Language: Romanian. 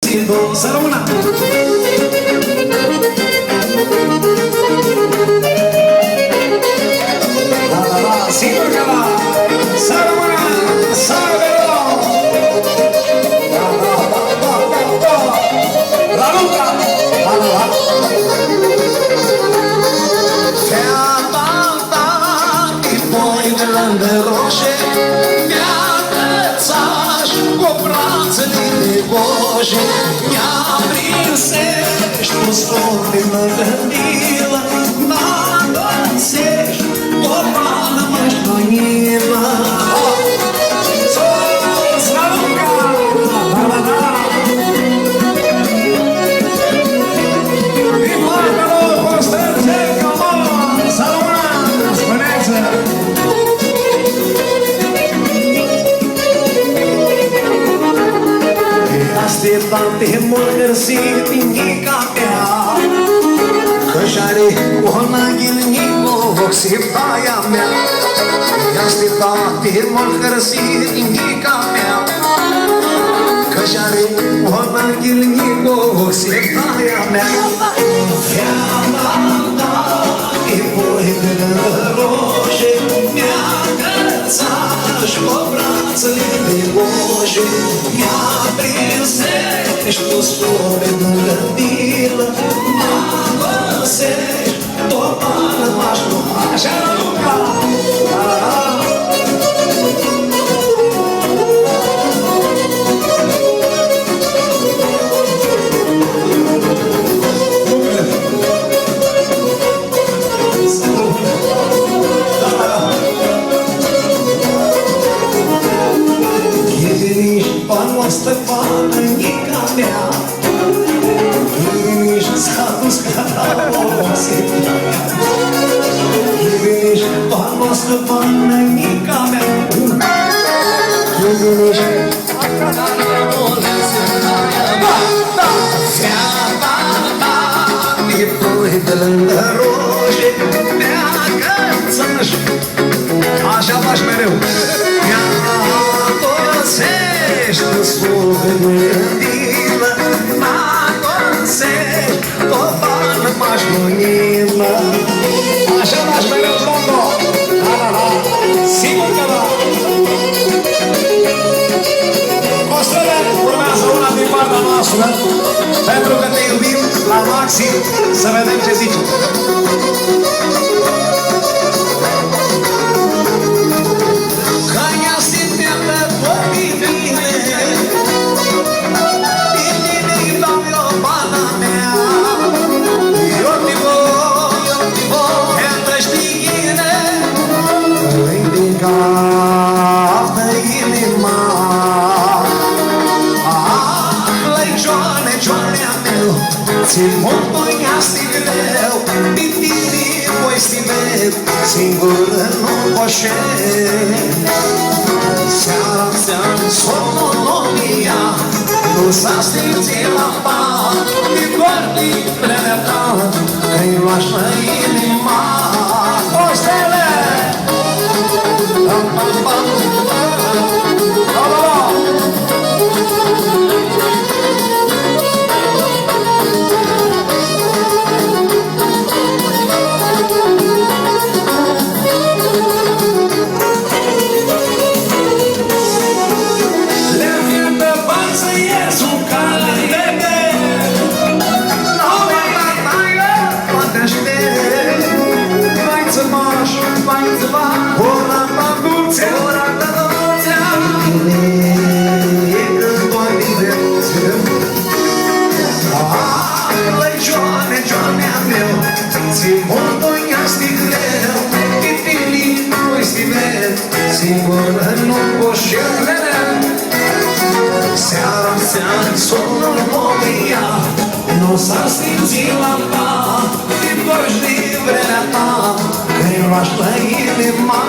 fericit-o să rămână! Da, da, da, sigur că da! Să rămână! Să rămână! Da, da, da, da, da, da! La Luca! Da, da, da! Fata ta, e poi de roșie, mi-a cățaș cu brațele de goje, mi-a prinsești cu slori în gândilă, n-adănsești o pană măștonină. Sus, la Luca! Da, da, da! Din partea lor, Constanțe, Cămon, să rămână, spuneți-o! Așteptam de mult găsit pinica mea, că-și are un aghilnic oxi baia mea. Așteptam de mult găsit pinica mea, că-și are un aghilnic oxi baia mea. Fata ta, e voi de roșie, mi-a cățaș cu brațele de goje, mi-a prinsești cu slori în gândilă, m-adănsești o pană maștonină. Așa, Luca! Stăpană, nica mea, nici s-a dus ca la obosit. Nici pană, stăpană, nica mea, nici ca la obosit. Da, seara ta, e pui de lângă roșie, mi-a cățăș, așa faci mereu, mi-a adănsești cu slori în gândilă, m-adănsești o pană maștonină. Așa faci mereu, Tondo! Da, da, da! Sigur că da! Costele, urmează una din partea noastră, pentru că te iubim la maxim, să vedem ce zice. Ți-l motoiasti greu, pitini voi stimet, singur în oboșet. Seara-seara somonomia nu s-a stințit la pat, e doar din vremea ta că-i roașă inima. Costele! Singur în oboșele, seara-seara somnul molia, nu s-a simțit la ta, din doși din vremea ta, că-i roașă inima.